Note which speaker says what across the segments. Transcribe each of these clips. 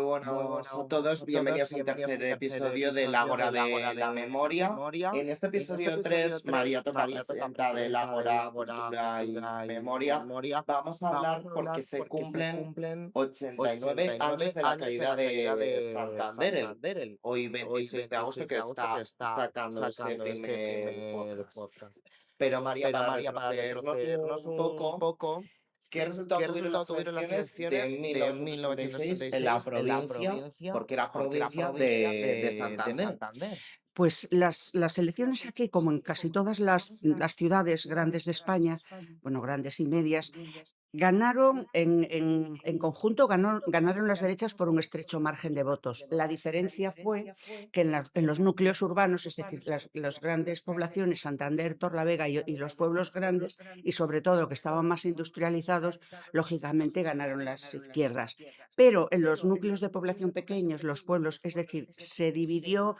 Speaker 1: buenos a todos. Bienvenidos al tercer episodio del Ágora de la Memoria. En este episodio 3, María toca presidenta del Ágora Cultura y Memoria. Vamos a hablar porque se cumplen 89 años de la caída de Santander, hoy 26 de agosto, que está sacando este primer podcast. Pero María, para retrocedernos un poco, ¿qué resultado tuvieron las elecciones de 1986 en la provincia? Porque era provincia de Santander.
Speaker 2: Pues las elecciones aquí, como en casi todas las ciudades grandes de España, bueno, grandes y medias, ganaron en conjunto, ganaron las derechas por un estrecho margen de votos. La diferencia fue que en los núcleos urbanos, es decir, las grandes poblaciones, Santander, Torlavega y los pueblos grandes, y sobre todo que estaban más industrializados, lógicamente ganaron las izquierdas. Pero en los núcleos de población pequeños, los pueblos, es decir, se dividió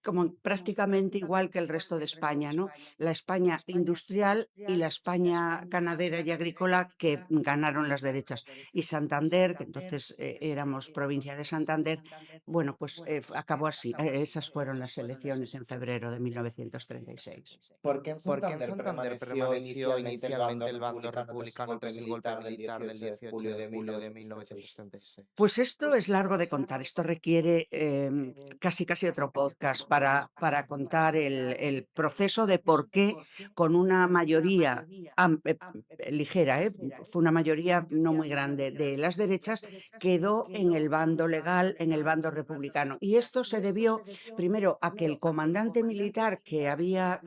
Speaker 2: como prácticamente igual que el resto de España, ¿no? La España industrial y la España ganadera y agrícola, que ganaron las derechas. Y Santander, que entonces éramos provincia de Santander, bueno, pues acabó así. Esas fueron las elecciones en febrero de 1936.
Speaker 1: ¿Por qué en Santander permaneció inicialmente el bando republicano tras el golpe militar del 18 de julio de 1936?
Speaker 2: Pues esto es largo de contar, esto requiere casi otro podcast para contar el proceso de por qué con una mayoría ligera, fue una mayoría no muy grande de las derechas, quedó en el bando legal, en el bando republicano. Y esto se debió primero a que el comandante militar que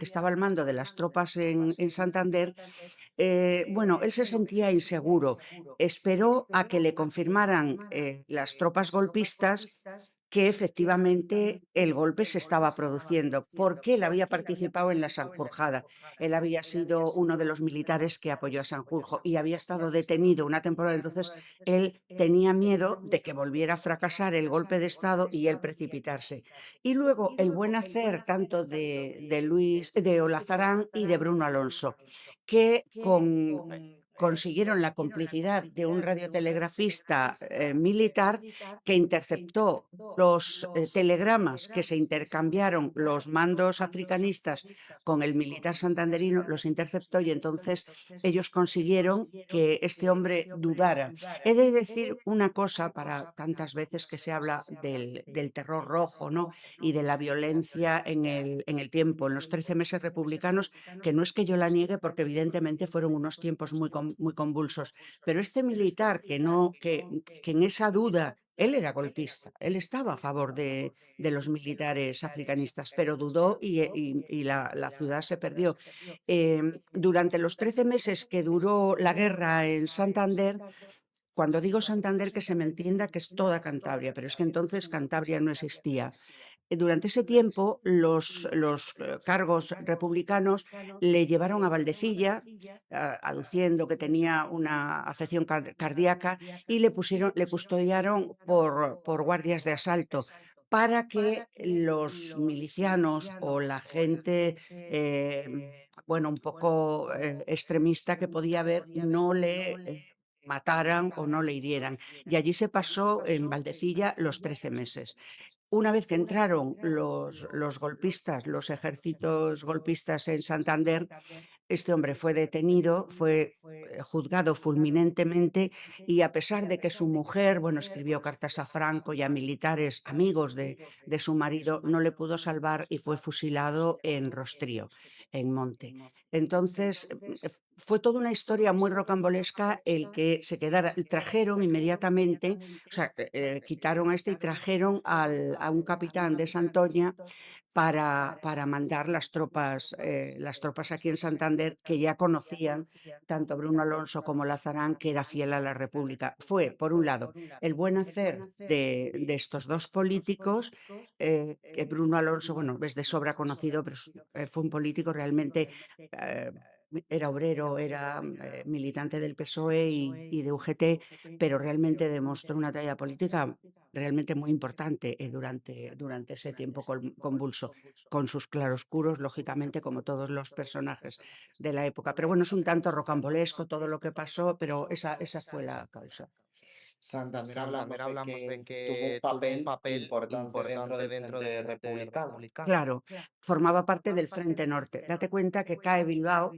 Speaker 2: estaba al mando de las tropas en Santander, bueno, él se sentía inseguro. Esperó a que le confirmaran las tropas golpistas que efectivamente el golpe se estaba produciendo, porque él había participado en la Sanjurjada. Él había sido uno de los militares que apoyó a Sanjurjo y había estado detenido una temporada. Entonces, él tenía miedo de que volviera a fracasar el golpe de Estado y él precipitarse. Y luego el buen hacer tanto de Olazarán y de Bruno Alonso, que consiguieron la complicidad de un radiotelegrafista militar que interceptó los telegramas que se intercambiaron los mandos africanistas con el militar santanderino, los interceptó y entonces ellos consiguieron que este hombre dudara. He de decir una cosa para tantas veces que se habla del terror rojo, ¿no? Y de la violencia en el tiempo, en los 13 meses republicanos, que no es que yo la niegue porque evidentemente fueron unos tiempos muy convulsos, pero este militar que en esa duda, él era golpista, él estaba a favor de los militares africanistas, pero dudó y la ciudad se perdió. Durante los 13 meses que duró la guerra en Santander, cuando digo Santander, que se me entienda que es toda Cantabria, pero es que entonces Cantabria no existía. Durante ese tiempo, los cargos republicanos le llevaron a Valdecilla, aduciendo que tenía una afección cardíaca, y le custodiaron por guardias de asalto para que los milicianos o la gente, bueno, un poco extremista que podía haber, no le mataran o no le hirieran. Y allí se pasó en Valdecilla los 13 meses. Una vez que entraron los golpistas, los ejércitos golpistas en Santander, este hombre fue detenido, fue juzgado fulminantemente y a pesar de que su mujer, bueno, escribió cartas a Franco y a militares amigos de su marido, no le pudo salvar y fue fusilado en Rostrío, en Monte. Entonces, fue toda una historia muy rocambolesca el que se quedara, trajeron inmediatamente, o sea, quitaron a este y trajeron a un capitán de Santoña para mandar las tropas aquí en Santander, que ya conocían tanto Bruno Alonso como Lazarán, que era fiel a la República. Fue, por un lado, el buen hacer de estos dos políticos, que Bruno Alonso, bueno, es de sobra conocido, pero fue un político realmente... era obrero, era militante del PSOE y de UGT, pero realmente demostró una talla política realmente muy importante durante ese tiempo convulso, con sus claroscuros, lógicamente, como todos los personajes de la época. Pero bueno, es un tanto rocambolesco todo lo que pasó, pero esa fue la causa.
Speaker 1: Santander
Speaker 3: Santander
Speaker 1: hablamos de
Speaker 3: hablamos de
Speaker 1: que tuvo un
Speaker 3: que tuvo un
Speaker 1: papel
Speaker 3: papel
Speaker 1: importante dentro
Speaker 3: importante
Speaker 1: del
Speaker 3: dentro del
Speaker 1: Frente
Speaker 3: Frente
Speaker 1: Republicano.
Speaker 3: Republicano.
Speaker 2: Claro, formaba parte del Frente Norte. Date cuenta que cae Bilbao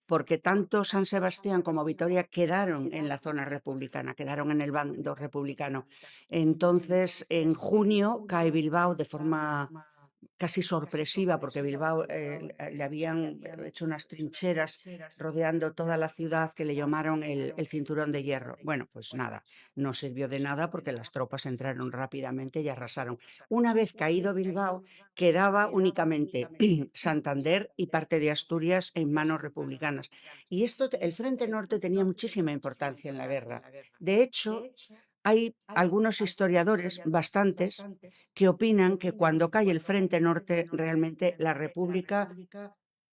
Speaker 2: porque tanto San Sebastián como Vitoria quedaron en la zona republicana, quedaron en el bando republicano. Entonces, en junio cae Bilbao de forma casi sorpresiva, porque Bilbao le habían hecho unas trincheras rodeando toda la ciudad que le llamaron el cinturón de hierro. Bueno, pues nada, no sirvió de nada porque las tropas entraron rápidamente y arrasaron. Una vez caído Bilbao, quedaba únicamente Santander y parte de Asturias en manos republicanas. Y esto, el Frente Norte tenía muchísima importancia en la guerra. De hecho, hay algunos historiadores, bastantes, que opinan que cuando cae el Frente Norte, realmente la República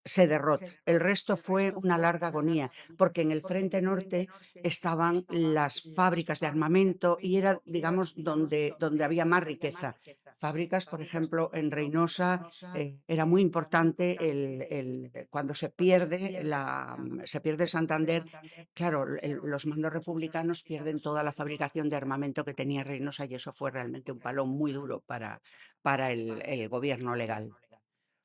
Speaker 2: se derrota. El resto fue una larga agonía, porque en el Frente Norte estaban las fábricas de armamento y era, digamos, donde había más riqueza. Fábricas, por ejemplo, en Reynosa era muy importante cuando se pierde Santander. Claro, los mandos republicanos pierden toda la fabricación de armamento que tenía Reynosa y eso fue realmente un palo muy duro para el gobierno legal.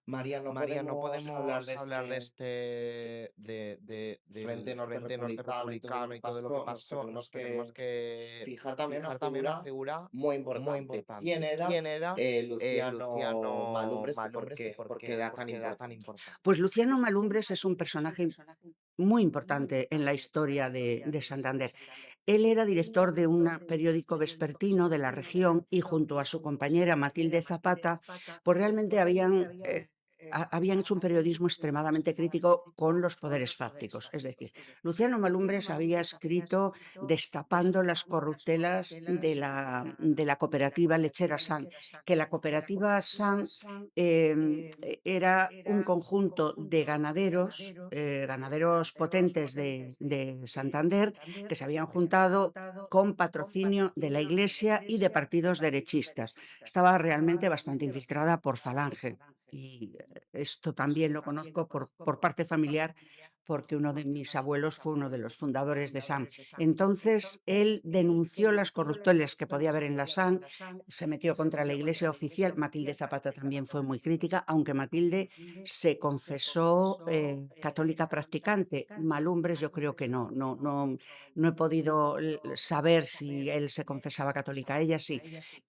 Speaker 1: María, no
Speaker 3: María, no
Speaker 1: podemos hablar
Speaker 3: podemos
Speaker 1: de
Speaker 3: hablar de
Speaker 1: este
Speaker 3: este,
Speaker 1: Frente
Speaker 3: del
Speaker 1: Norte
Speaker 3: Frente Norte
Speaker 1: Republicano y todo lo
Speaker 3: Republicano
Speaker 1: que
Speaker 3: y todo lo que
Speaker 1: pasó, nos
Speaker 3: pasó,
Speaker 1: tenemos
Speaker 3: nos tenemos
Speaker 1: que
Speaker 3: que
Speaker 1: fijar también una
Speaker 3: fijar también una
Speaker 1: figura
Speaker 3: figura
Speaker 1: muy
Speaker 3: muy
Speaker 1: importante. ¿Quién
Speaker 3: importante.
Speaker 1: era
Speaker 3: ¿Quién era
Speaker 1: Luciano
Speaker 3: Luciano
Speaker 1: Malumbres y
Speaker 3: Malumbres y
Speaker 1: por qué era
Speaker 3: por
Speaker 1: tan
Speaker 3: qué era tan
Speaker 1: importante?
Speaker 3: importante?
Speaker 2: Pues Luciano Malumbres es un personaje muy importante en la historia de Santander. Él era director de un periódico vespertino de la región y junto a su compañera Matilde Zapata, pues realmente habían hecho un periodismo extremadamente crítico con los poderes fácticos. Es decir, Luciano Malumbres había escrito destapando las corruptelas de la cooperativa lechera San, que la cooperativa San era un conjunto de ganaderos potentes de Santander, que se habían juntado con patrocinio de la Iglesia y de partidos derechistas. Estaba realmente bastante infiltrada por Falange. Y esto también lo conozco por parte familiar, porque uno de mis abuelos fue uno de los fundadores de SAM. Entonces, él denunció las corruptelas que podía haber en la SAM, se metió contra la Iglesia oficial. Matilde Zapata también fue muy crítica, aunque Matilde se confesó católica practicante. Malumbres yo creo que no he podido saber si él se confesaba católica, ella sí,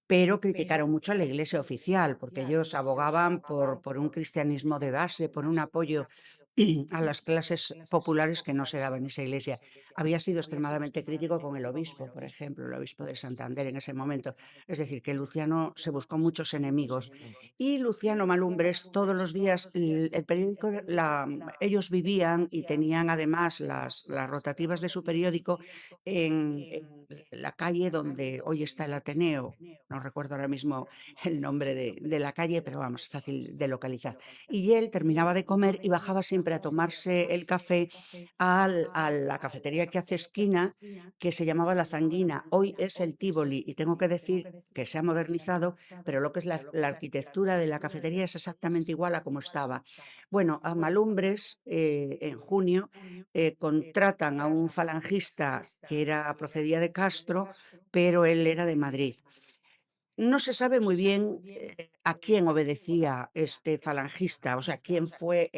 Speaker 2: pero criticaron mucho a la Iglesia oficial, porque ellos abogaban por un cristianismo de base, por un apoyo a las clases populares que no se daba en esa iglesia. Había sido extremadamente crítico con el obispo, por ejemplo, el obispo de Santander en ese momento. Es decir, que Luciano se buscó muchos enemigos. Y Luciano Malumbres, todos los días, el periódico, ellos vivían y tenían además las rotativas de su periódico en la calle donde hoy está el Ateneo. No recuerdo ahora mismo el nombre de la calle, pero vamos, fácil de localizar. Y él terminaba de comer y bajaba siempre a tomarse el café a la cafetería que hace esquina, que se llamaba La Zanguina. Hoy es el Tívoli y tengo que decir que se ha modernizado, pero lo que es la arquitectura de la cafetería es exactamente igual a como estaba. Bueno, a Malumbres, en junio, contratan a un falangista que procedía de Castro, pero él era de Madrid. No se sabe muy bien a quién obedecía este falangista, o sea, quién fue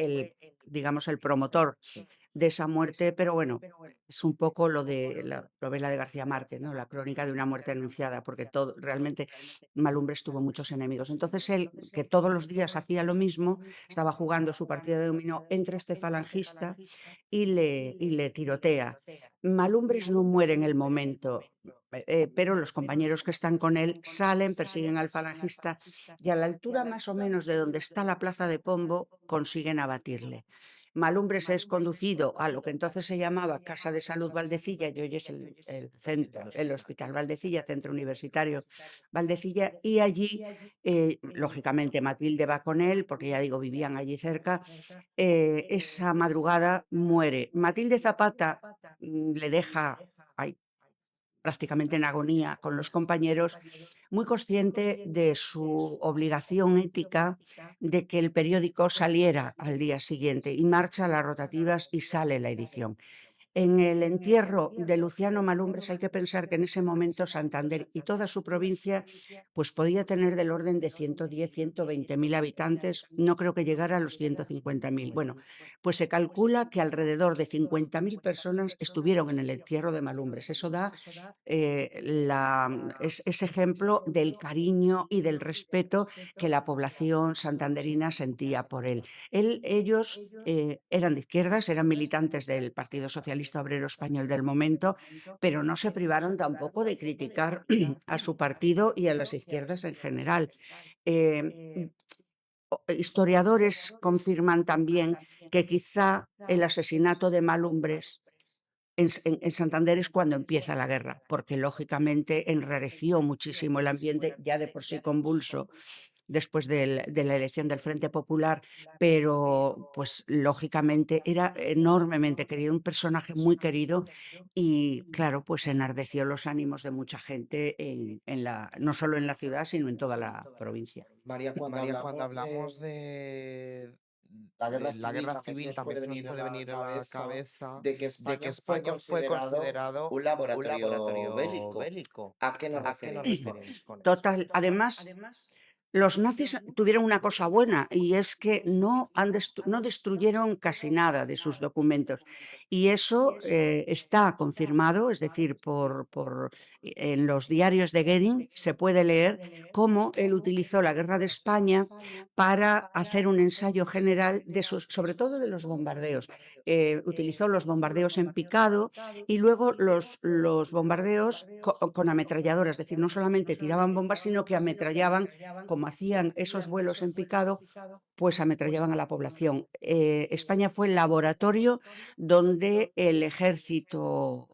Speaker 2: digamos, el promotor
Speaker 1: Sí.
Speaker 2: de esa muerte, pero bueno, es un poco lo de la novela de García Márquez, ¿no? La crónica de una muerte anunciada, porque realmente Malumbres tuvo muchos enemigos. Entonces él, que todos los días hacía lo mismo, estaba jugando su partida de dominó entre este falangista y le tirotea. Malumbres no muere en el momento, pero los compañeros que están con él salen, persiguen al falangista y a la altura más o menos de donde está la plaza de Pombo consiguen abatirle. Malumbres es conducido a lo que entonces se llamaba Casa de Salud Valdecilla, y hoy es el Hospital Valdecilla, Centro Universitario Valdecilla, y allí, lógicamente, Matilde va con él, porque ya digo, vivían allí cerca. Esa madrugada muere. Matilde Zapata le deja ahí prácticamente en agonía con los compañeros, muy consciente de su obligación ética de que el periódico saliera al día siguiente y marcha a las rotativas y sale la edición. En el entierro de Luciano Malumbres hay que pensar que en ese momento Santander y toda su provincia pues podía tener del orden de 110, 120.000 habitantes, no creo que llegara a los 150.000. Bueno, pues se calcula que alrededor de 50.000 personas estuvieron en el entierro de Malumbres. Eso da es ejemplo del cariño y del respeto que la población santanderina sentía por él. Ellos eran de izquierdas, eran militantes del Partido Socialista Obrero Español del momento, pero no se privaron tampoco de criticar a su partido y a las izquierdas en general. Eh, Historiadores confirman también que quizá el asesinato de Malumbres en Santander es cuando empieza la guerra, porque lógicamente enrareció muchísimo el ambiente ya de por sí convulso después de la elección del Frente Popular, pero pues lógicamente era enormemente querido, un personaje muy querido y claro, pues enardeció los ánimos de mucha gente no solo en la ciudad, sino en toda la provincia.
Speaker 1: María, cuando
Speaker 3: María, cuando
Speaker 1: hablamos
Speaker 3: hablamos
Speaker 1: la guerra
Speaker 3: de la
Speaker 1: civil,
Speaker 3: guerra
Speaker 1: también se
Speaker 3: civil,
Speaker 1: nos
Speaker 3: también
Speaker 1: puede
Speaker 3: se nos
Speaker 1: venir a
Speaker 3: puede
Speaker 1: la
Speaker 3: venir a la
Speaker 1: cabeza
Speaker 3: cabeza
Speaker 1: de que
Speaker 3: de que
Speaker 1: España fue
Speaker 3: España fue
Speaker 1: considerado
Speaker 3: considerado
Speaker 1: un
Speaker 3: un
Speaker 1: laboratorio
Speaker 3: laboratorio
Speaker 1: bélico.
Speaker 3: bélico.
Speaker 1: ¿A qué nos
Speaker 3: ¿A qué nos
Speaker 1: referimos con
Speaker 3: referimos
Speaker 1: esto?
Speaker 3: con eso?
Speaker 2: Total. Además, los nazis tuvieron una cosa buena y es que no destruyeron casi nada de sus documentos. Y eso está confirmado, es decir, en los diarios de Goering se puede leer cómo él utilizó la guerra de España para hacer un ensayo general sobre todo de los bombardeos. Utilizó los bombardeos en picado y luego los bombardeos con ametralladoras, es decir, no solamente tiraban bombas, sino que ametrallaban, como hacían esos vuelos en picado, pues ametrallaban a la población. España fue el laboratorio donde el ejército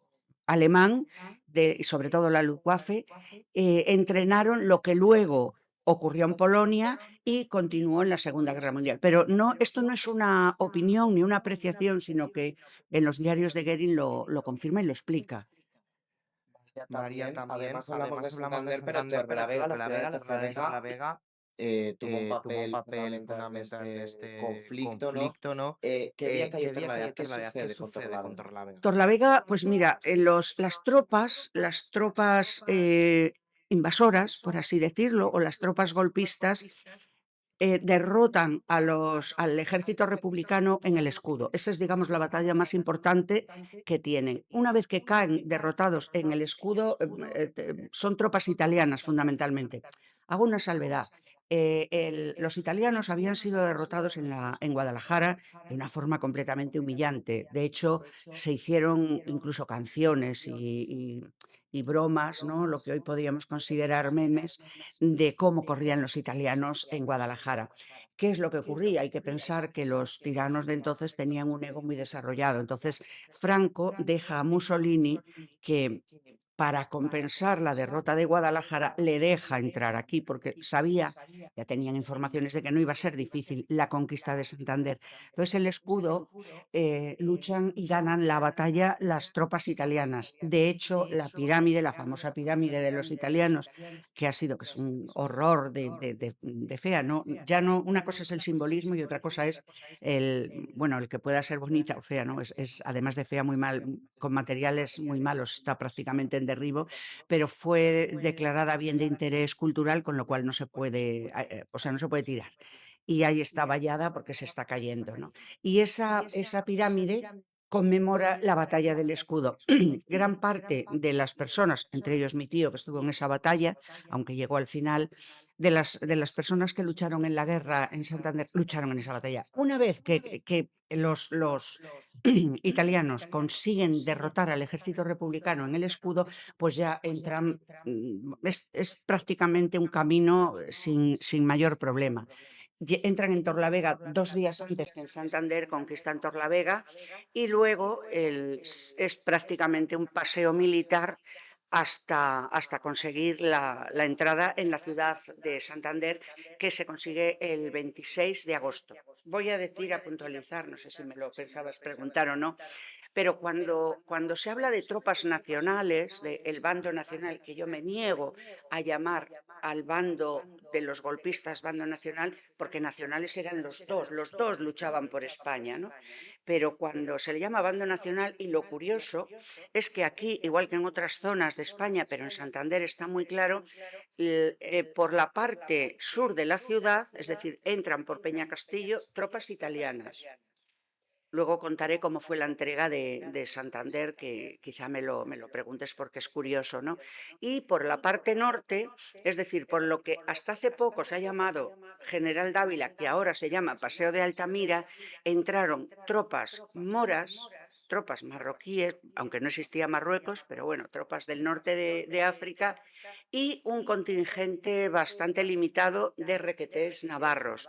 Speaker 2: alemán, y sobre todo la Luftwaffe, entrenaron lo que luego ocurrió en Polonia y continuó en la Segunda Guerra Mundial. Pero no, esto no es una opinión ni una apreciación, sino que en los diarios de Goering lo confirma y lo explica.
Speaker 1: Ya
Speaker 3: María,
Speaker 1: también,
Speaker 3: también,
Speaker 1: además hablamos de
Speaker 3: además hablamos de
Speaker 1: Santander, pero
Speaker 3: Santander, pero
Speaker 1: Torrelavega, la ciudad de
Speaker 3: La de
Speaker 1: Torrelavega,
Speaker 3: Torrelavega
Speaker 1: tuvo un
Speaker 3: tuvo un
Speaker 1: papel
Speaker 3: papel
Speaker 1: fundamental en
Speaker 3: fundamental en
Speaker 1: este
Speaker 3: este
Speaker 1: conflicto, ¿no?
Speaker 3: conflicto, ¿no?
Speaker 1: ¿Qué día cayó
Speaker 3: ¿Qué día
Speaker 1: Torrelavega?
Speaker 3: cayó
Speaker 1: ¿Qué
Speaker 3: Torrelavega? ¿Qué
Speaker 1: sucede con
Speaker 3: sucede con
Speaker 1: Torrelavega?
Speaker 3: Torrelavega?
Speaker 2: Torlavega, pues mira, las tropas invasoras, por así decirlo, o las tropas golpistas, derrotan al ejército republicano en el Escudo. Esa es, digamos, la batalla más importante que tienen. Una vez que caen derrotados en el Escudo, son tropas italianas fundamentalmente. Hago una salvedad. Los italianos habían sido derrotados en Guadalajara de una forma completamente humillante. De hecho, se hicieron incluso canciones y bromas, ¿no? Lo que hoy podríamos considerar memes, de cómo corrían los italianos en Guadalajara. ¿Qué es lo que ocurría? Hay que pensar que los tiranos de entonces tenían un ego muy desarrollado. Entonces, Franco deja a Mussolini que para compensar la derrota de Guadalajara le deja entrar aquí porque sabía, ya tenían informaciones de que no iba a ser difícil la conquista de Santander. Entonces el Escudo luchan y ganan la batalla las tropas italianas. De hecho, la pirámide, la famosa pirámide de los italianos, que ha sido que es un horror de fea, ¿no? Ya no, una cosa es el simbolismo y otra cosa es el que pueda ser bonita o fea, ¿no? Además de fea muy mal, con materiales muy malos, está prácticamente en derribo, pero fue declarada bien de interés cultural, con lo cual no se puede, o sea, no se puede tirar. Y ahí está vallada porque se está cayendo, ¿no? Y esa pirámide conmemora la batalla del Escudo. Gran parte de las personas, entre ellos mi tío que estuvo en esa batalla, aunque llegó al final, de las personas que lucharon en la guerra en Santander, lucharon en esa batalla. Una vez que los italianos consiguen derrotar al ejército republicano en el Escudo, pues ya entran, es prácticamente un camino sin mayor problema. Entran en Torlavega 2 días antes que en Santander, conquistan Torlavega y luego es prácticamente un paseo militar hasta conseguir la entrada en la ciudad de Santander, que se consigue el 26 de agosto. Voy a decir, a puntualizar, no sé si me lo pensabas preguntar o no, pero cuando se habla de tropas nacionales, del bando nacional, que yo me niego a llamar al bando de los golpistas, bando nacional, porque nacionales eran los dos luchaban por España, ¿no? Pero cuando se le llama bando nacional, y lo curioso es que aquí, igual que en otras zonas de España, pero en Santander está muy claro, por la parte sur de la ciudad, es decir, entran por Peñacastillo tropas italianas. Luego contaré cómo fue la entrega de Santander, que quizá me lo preguntes porque es curioso, ¿no? Y por la parte norte, es decir, por lo que hasta hace poco se ha llamado General Dávila, que ahora se llama Paseo de Altamira, entraron tropas moras, tropas marroquíes, aunque no existía Marruecos, pero bueno, tropas del norte de África, y un contingente bastante limitado de requetés navarros.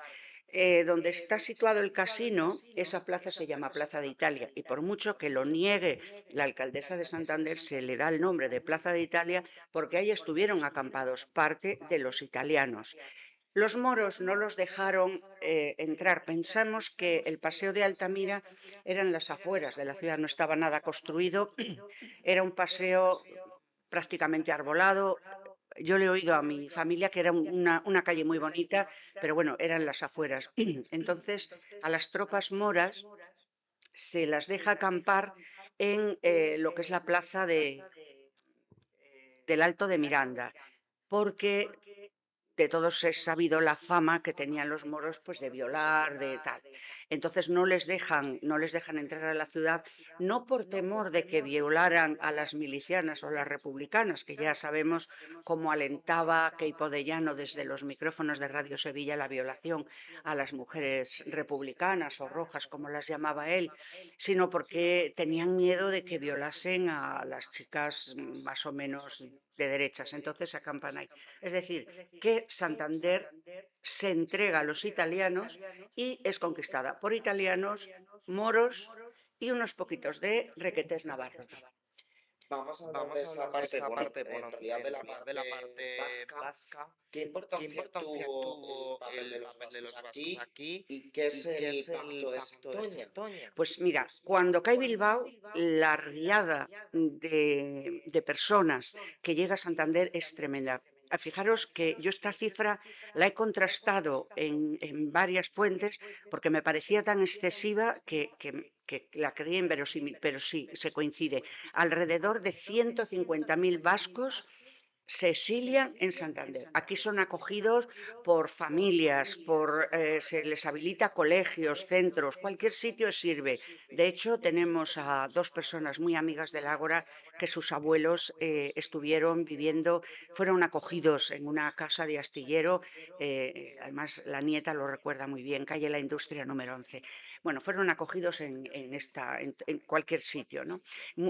Speaker 2: Donde está situado el casino, esa plaza se llama Plaza de Italia, y por mucho que lo niegue la alcaldesa de Santander, se le da el nombre de Plaza de Italia porque ahí estuvieron acampados parte de los italianos. Los moros no los dejaron entrar. Pensamos que el Paseo de Altamira era en las afueras de la ciudad, no estaba nada construido, era un paseo prácticamente arbolado. Yo le he oído a mi familia que era una calle muy bonita, pero bueno, eran las afueras. Entonces, a las tropas moras se las deja acampar en lo que es la plaza del Alto de Miranda, porque de todos es sabido la fama que tenían los moros, pues de violar, de tal. Entonces no les dejan entrar a la ciudad, no por temor de que violaran a las milicianas o las republicanas, que ya sabemos cómo alentaba Queipo de Llano desde los micrófonos de Radio Sevilla la violación a las mujeres republicanas o rojas, como las llamaba él, sino porque tenían miedo de que violasen a las chicas más o menos de derechas. Entonces acampan ahí. Es decir, que Santander se entrega a los italianos y es conquistada por italianos, moros y unos poquitos de requetés navarros.
Speaker 1: Vamos a hablar de esa parte, bueno, en realidad de la parte vasca. ¿Qué importancia tuvo el papel de los vascos aquí y qué es el Pacto de Santoña?
Speaker 2: Pues mira, cuando cae Bilbao, la riada de personas que llega a Santander es tremenda. Fijaros que yo esta cifra la he contrastado en varias fuentes porque me parecía tan excesiva que la creí inverosímil, pero sí, se coincide. Alrededor de 150.000 vascos se exilian en Santander. Aquí son acogidos por familias, se les habilita colegios, centros, cualquier sitio sirve. De hecho, tenemos a dos personas muy amigas del Ágora que sus abuelos estuvieron viviendo, fueron acogidos en una casa de astillero, además la nieta lo recuerda muy bien, calle La Industria número 11. Bueno, fueron acogidos en cualquier sitio, ¿no?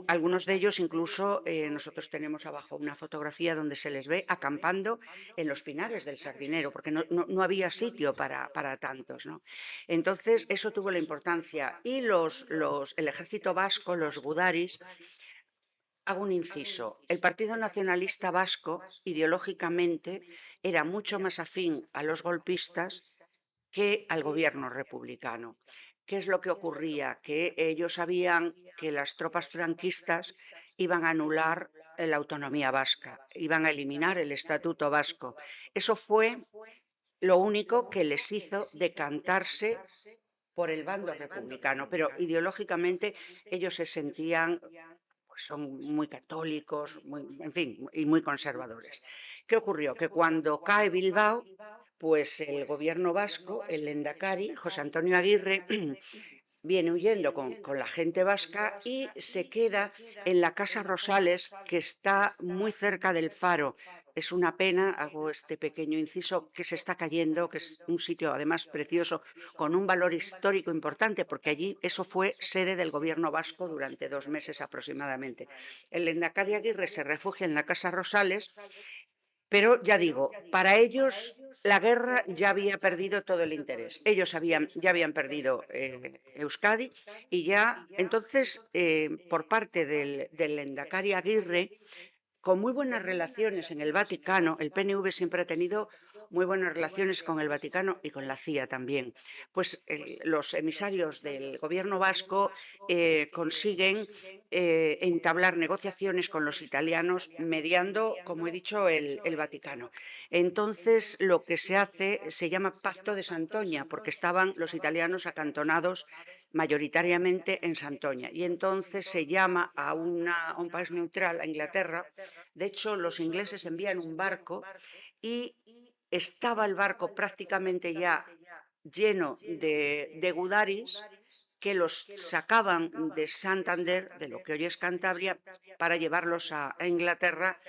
Speaker 2: Algunos de ellos incluso nosotros tenemos abajo una fotografía donde se les ve acampando en los pinares del Sardinero, porque no había sitio para tantos, ¿no? Entonces, eso tuvo la importancia. Y el ejército vasco, los gudaris, hago un inciso, el Partido Nacionalista Vasco ideológicamente era mucho más afín a los golpistas que al gobierno republicano. ¿Qué es lo que ocurría? Que ellos sabían que las tropas franquistas iban a anular la autonomía vasca, iban a eliminar el estatuto vasco. Eso fue lo único que les hizo decantarse por el bando republicano, pero ideológicamente ellos se sentían, pues son muy católicos, en fin, y muy conservadores. ¿Qué ocurrió? Que cuando cae Bilbao, pues el gobierno vasco, el Lendakari, José Antonio Aguirre, viene huyendo con la gente vasca y se queda en la Casa Rosales, que está muy cerca del Faro. Es una pena, hago este pequeño inciso, que se está cayendo, que es un sitio además precioso, con un valor histórico importante, porque allí eso fue sede del gobierno vasco durante 2 meses aproximadamente. El Lendakari Aguirre se refugia en la Casa Rosales, pero ya digo, para ellos la guerra ya había perdido todo el interés. Ellos ya habían perdido Euskadi y ya, entonces, por parte del Lehendakari Aguirre, con muy buenas relaciones en el Vaticano, el PNV siempre ha tenido muy buenas relaciones con el Vaticano y con la CIA también. Pues los emisarios del gobierno vasco consiguen entablar negociaciones con los italianos mediando, como he dicho, el Vaticano. Entonces, lo que se hace se llama Pacto de Santoña, porque estaban los italianos acantonados mayoritariamente en Santoña. Y entonces se llama a un país neutral, a Inglaterra. De hecho, los ingleses envían un barco y estaba el barco prácticamente ya lleno de gudaris que los sacaban de Santander, de lo que hoy es Cantabria, para llevarlos a Inglaterra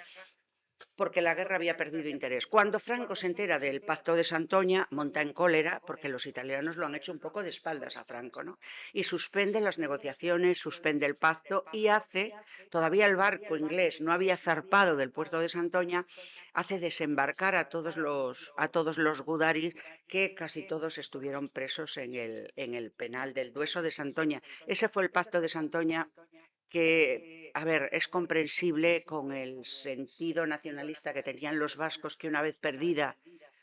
Speaker 2: porque la guerra había perdido interés. Cuando Franco se entera del pacto de Santoña, monta en cólera, porque los italianos lo han hecho un poco de espaldas a Franco, ¿no? Y suspende las negociaciones, suspende el pacto y hace, todavía el barco inglés no había zarpado del puerto de Santoña, hace desembarcar a todos los gudaris, que casi todos estuvieron presos en el penal del Dueso de Santoña. Ese fue el pacto de Santoña que, a ver, es comprensible con el sentido nacionalista que tenían los vascos, que una vez perdida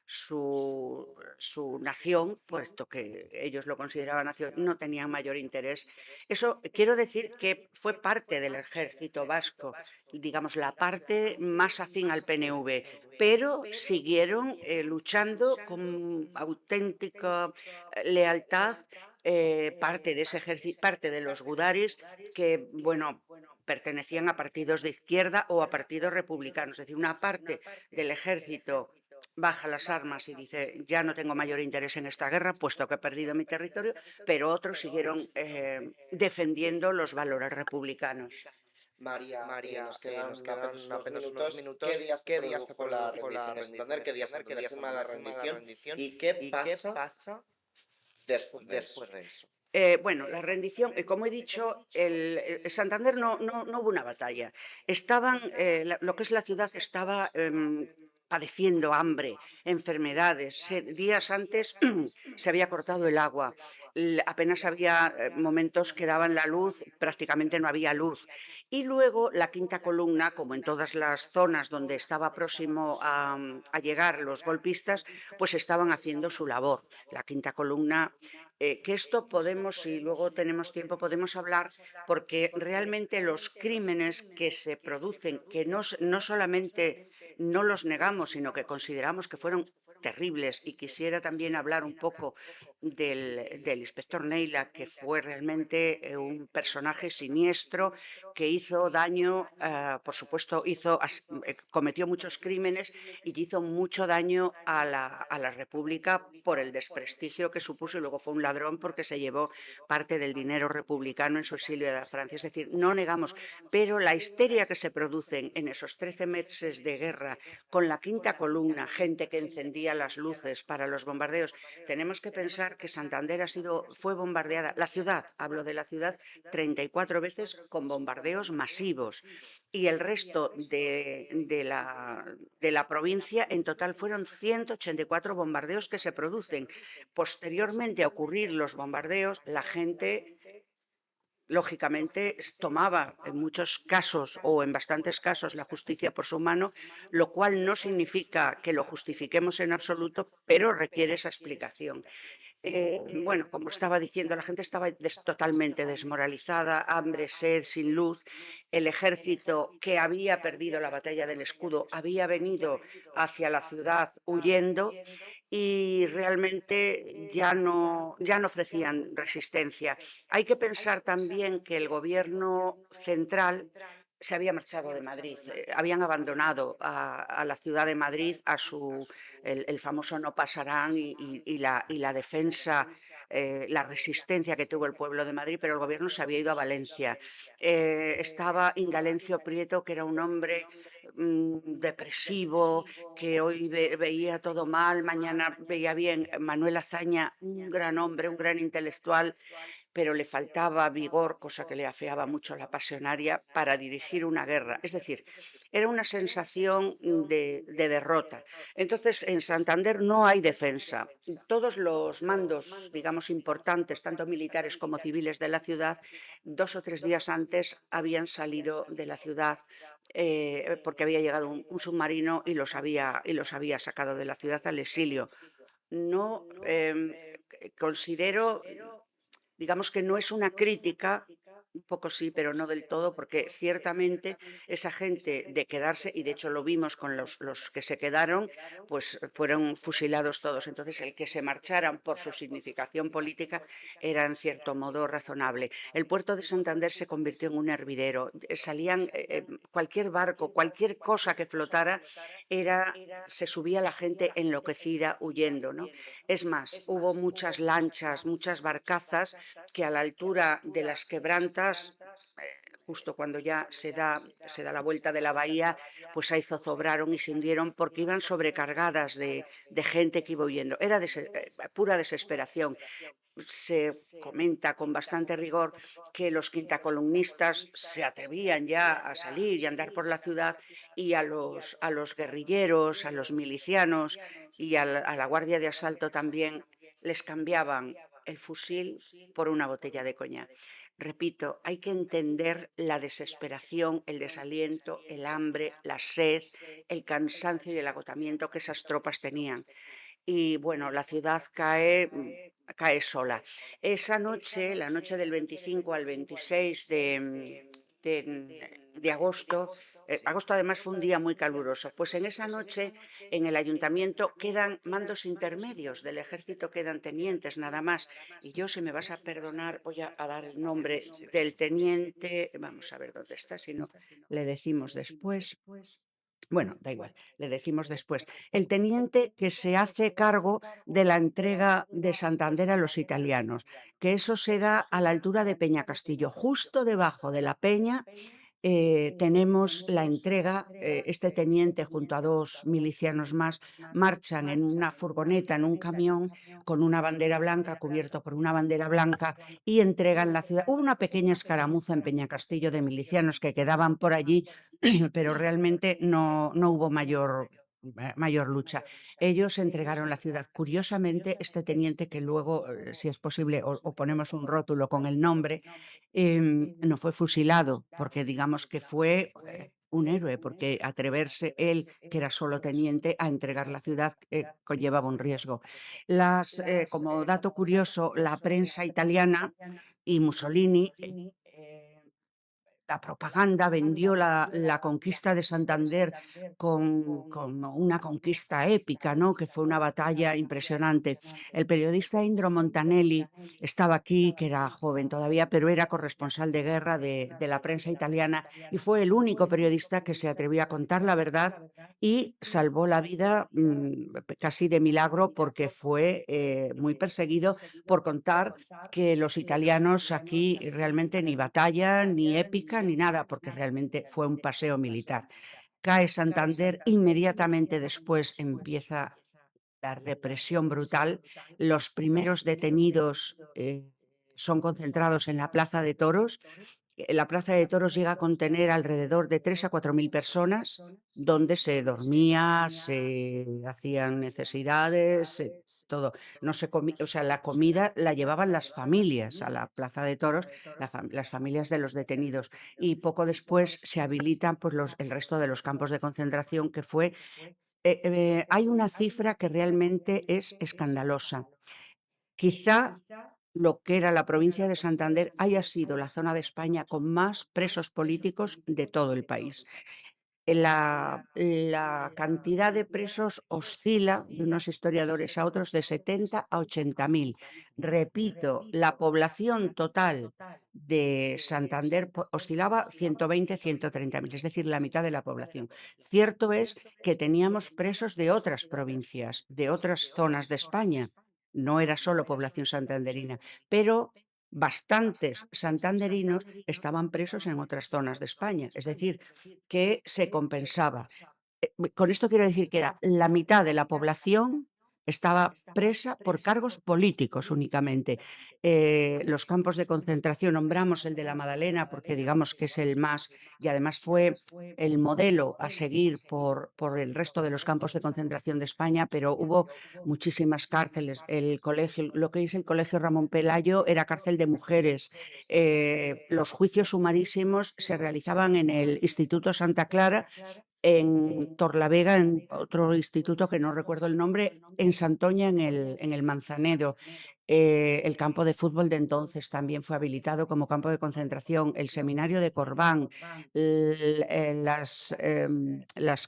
Speaker 2: su nación, puesto que ellos lo consideraban nación, no tenían mayor interés. Eso quiero decir que fue parte del ejército vasco, digamos, la parte más afín al PNV, pero siguieron luchando con auténtica lealtad. Parte de ese ejército, parte de los gudaris que, bueno, pertenecían a partidos de izquierda o a partidos republicanos. Es decir, una parte del ejército baja las armas y dice, ya no tengo mayor interés en esta guerra, puesto que he perdido mi territorio, pero otros siguieron defendiendo los valores republicanos.
Speaker 1: María, nos quedan apenas unos minutos. ¿Qué día se produjo la rendición de Santander? ¿Qué día Santander firma la rendición? ¿Y qué pasa después de eso?
Speaker 2: Bueno, la rendición, como he dicho, Santander no hubo una batalla. Lo que es la ciudad estaba padeciendo hambre, enfermedades. Días antes se había cortado el agua, apenas había momentos que daban la luz, prácticamente no había luz. Y luego la quinta columna, como en todas las zonas donde estaba próximo a llegar los golpistas, pues estaban haciendo su labor. La quinta columna que esto podemos, si luego tenemos tiempo, podemos hablar, porque realmente los crímenes que se producen, que no solamente no los negamos, sino que consideramos que fueron terribles, y quisiera también hablar un poco del inspector Neila, que fue realmente un personaje siniestro que hizo daño, por supuesto, cometió muchos crímenes y hizo mucho daño a la República por el desprestigio que supuso, y luego fue un ladrón porque se llevó parte del dinero republicano en su exilio de Francia. Es decir, no negamos, pero la histeria que se produce en esos 13 meses de guerra con la quinta columna, gente que encendía las luces para los bombardeos, tenemos que pensar que Santander fue bombardeada, la ciudad, hablo de la ciudad, 34 veces con bombardeos masivos, y el resto de la provincia, en total fueron 184 bombardeos que se producen. Posteriormente a ocurrir los bombardeos, la gente lógicamente tomaba en muchos casos o en bastantes casos la justicia por su mano, lo cual no significa que lo justifiquemos en absoluto, pero requiere esa explicación. Bueno, como estaba diciendo, la gente estaba totalmente desmoralizada, hambre, sed, sin luz. El ejército, que había perdido la batalla del Escudo, había venido hacia la ciudad huyendo, y realmente ya no ofrecían resistencia. Hay que pensar también que el gobierno central se había marchado de Madrid, habían abandonado a la ciudad de Madrid, el famoso no pasarán, y la defensa, la resistencia que tuvo el pueblo de Madrid, pero el gobierno se había ido a Valencia. Estaba Indalencio Prieto, que era un hombre depresivo, que hoy veía todo mal, mañana veía bien. Manuel Azaña, un gran hombre, un gran intelectual, pero le faltaba vigor, cosa que le afeaba mucho la pasionaria, para dirigir una guerra. Es decir, era una sensación de derrota. Entonces, en Santander no hay defensa. Todos los mandos, digamos, importantes, tanto militares como civiles de la ciudad, 2 o 3 días antes habían salido de la ciudad porque había llegado un submarino y los había sacado de la ciudad al exilio. No considero, digamos que no es una crítica, un poco sí, pero no del todo, porque ciertamente esa gente de quedarse, y de hecho lo vimos con los que se quedaron, pues fueron fusilados todos. Entonces, el que se marcharan por su significación política era en cierto modo razonable. El puerto de Santander se convirtió en un hervidero. Salían cualquier barco, cualquier cosa que flotara, se subía la gente enloquecida huyendo, ¿no? Es más, hubo muchas lanchas, muchas barcazas que a la altura de las quebrantas, justo cuando ya se da la vuelta de la bahía, pues ahí zozobraron y se hundieron porque iban sobrecargadas de gente que iba huyendo. Era pura desesperación. Se comenta con bastante rigor que los quintacolumnistas se atrevían ya a salir y andar por la ciudad, y a los guerrilleros, a los milicianos y a la guardia de asalto también les cambiaban el fusil por una botella de coñac. Repito, hay que entender la desesperación, el desaliento, el hambre, la sed, el cansancio y el agotamiento que esas tropas tenían. Y bueno, la ciudad cae sola. Esa noche, la noche del 25 al 26 de agosto, agosto además fue un día muy caluroso, pues en esa noche en el ayuntamiento quedan mandos intermedios del ejército, quedan tenientes nada más. Y yo, si me vas a perdonar, voy a dar el nombre del teniente, vamos a ver dónde está, si no le decimos después. Bueno, da igual, le decimos después. El teniente que se hace cargo de la entrega de Santander a los italianos, que eso se da a la altura de Peñacastillo, justo debajo de la peña. Tenemos la entrega, este teniente junto a 2 milicianos más marchan en una furgoneta, en un camión, con una bandera blanca, cubierto por una bandera blanca, y entregan la ciudad. Hubo una pequeña escaramuza en Peñacastillo de milicianos que quedaban por allí, pero realmente no hubo mayor lucha. Ellos entregaron la ciudad. Curiosamente, este teniente, que luego, si es posible, o ponemos un rótulo con el nombre, no fue fusilado, porque digamos que fue un héroe, porque atreverse él, que era solo teniente, a entregar la ciudad conllevaba un riesgo. Como dato curioso, la prensa italiana y Mussolini, la propaganda vendió la conquista de Santander como una conquista épica, ¿no? Que fue una batalla impresionante. El periodista Indro Montanelli estaba aquí, que era joven todavía, pero era corresponsal de guerra de la prensa italiana, y fue el único periodista que se atrevió a contar la verdad y salvó la vida casi de milagro, porque fue muy perseguido por contar que los italianos aquí realmente ni batalla, ni épica, ni nada, porque realmente fue un paseo militar. Cae Santander, inmediatamente después empieza la represión brutal. Los primeros detenidos son concentrados en la Plaza de Toros. La Plaza de Toros llega a contener alrededor de 3 a 4 mil personas, donde se dormía, se hacían necesidades, todo. No se comía, o sea, la comida la llevaban las familias a la Plaza de Toros, las familias de los detenidos. Y poco después se habilitan, pues, el resto de los campos de concentración, que fue. Hay una cifra que realmente es escandalosa. Quizá lo que era la provincia de Santander haya sido la zona de España con más presos políticos de todo el país. La cantidad de presos oscila, de unos historiadores a otros, de 70 a 80.000. Repito, la población total de Santander oscilaba 120, 130.000, es decir, la mitad de la población. Cierto es que teníamos presos de otras provincias, de otras zonas de España. No era solo población santanderina, pero bastantes santanderinos estaban presos en otras zonas de España. Es decir, que se compensaba. Con esto quiero decir que era la mitad de la población estaba presa por cargos políticos únicamente. Los campos de concentración, nombramos el de la Madalena porque digamos que es el más, y además fue el modelo a seguir por el resto de los campos de concentración de España, pero hubo muchísimas cárceles. El colegio, lo que es el Colegio Ramón Pelayo era cárcel de mujeres. Los juicios sumarísimos se realizaban en el Instituto Santa Clara, en Torlavega, en otro instituto que no recuerdo el nombre, en Santoña, en el Manzanedo. El campo de fútbol de entonces también fue habilitado como campo de concentración, el seminario de Corbán, las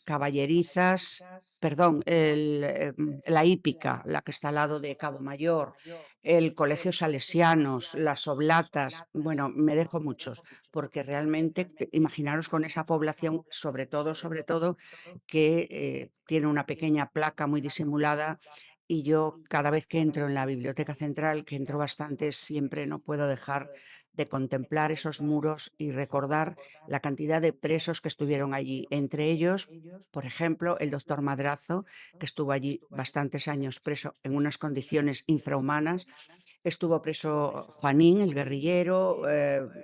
Speaker 2: caballerizas, perdón, la hípica, la que está al lado de Cabo Mayor, el Colegio Salesianos, las Oblatas, bueno, me dejo muchos, porque realmente, imaginaros con esa población, sobre todo, que tiene una pequeña placa muy disimulada, y yo cada vez que entro en la Biblioteca Central, que entro bastante, siempre no puedo dejar de contemplar esos muros y recordar la cantidad de presos que estuvieron allí. Entre ellos, por ejemplo, el doctor Madrazo, que estuvo allí bastantes años preso en unas condiciones infrahumanas. Estuvo preso Juanín, el guerrillero,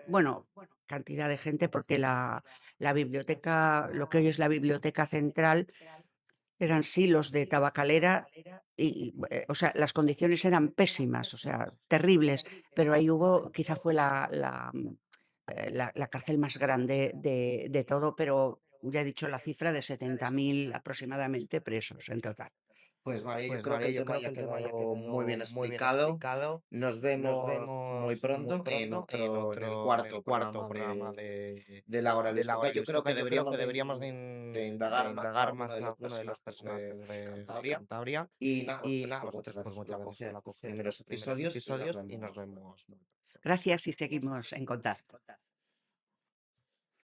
Speaker 2: bueno, cantidad de gente, porque la biblioteca, lo que hoy es la Biblioteca Central, eran silos de tabacalera o sea, las condiciones eran pésimas, o sea, terribles, pero ahí hubo, quizá fue la cárcel más grande de todo, pero ya he dicho la cifra de 70.000 aproximadamente presos en total.
Speaker 1: Pues María, yo creo que el tema ya ha quedado muy bien explicado. Nos vemos muy pronto en el cuarto programa del Ágora Luis Toca. Yo creo que deberíamos de indagar más en alguno de los personajes de Cantabria. Y nada, nosotros pues muchas gracias por la acogida de los primeros episodios y nos vemos.
Speaker 2: Gracias y seguimos en contacto.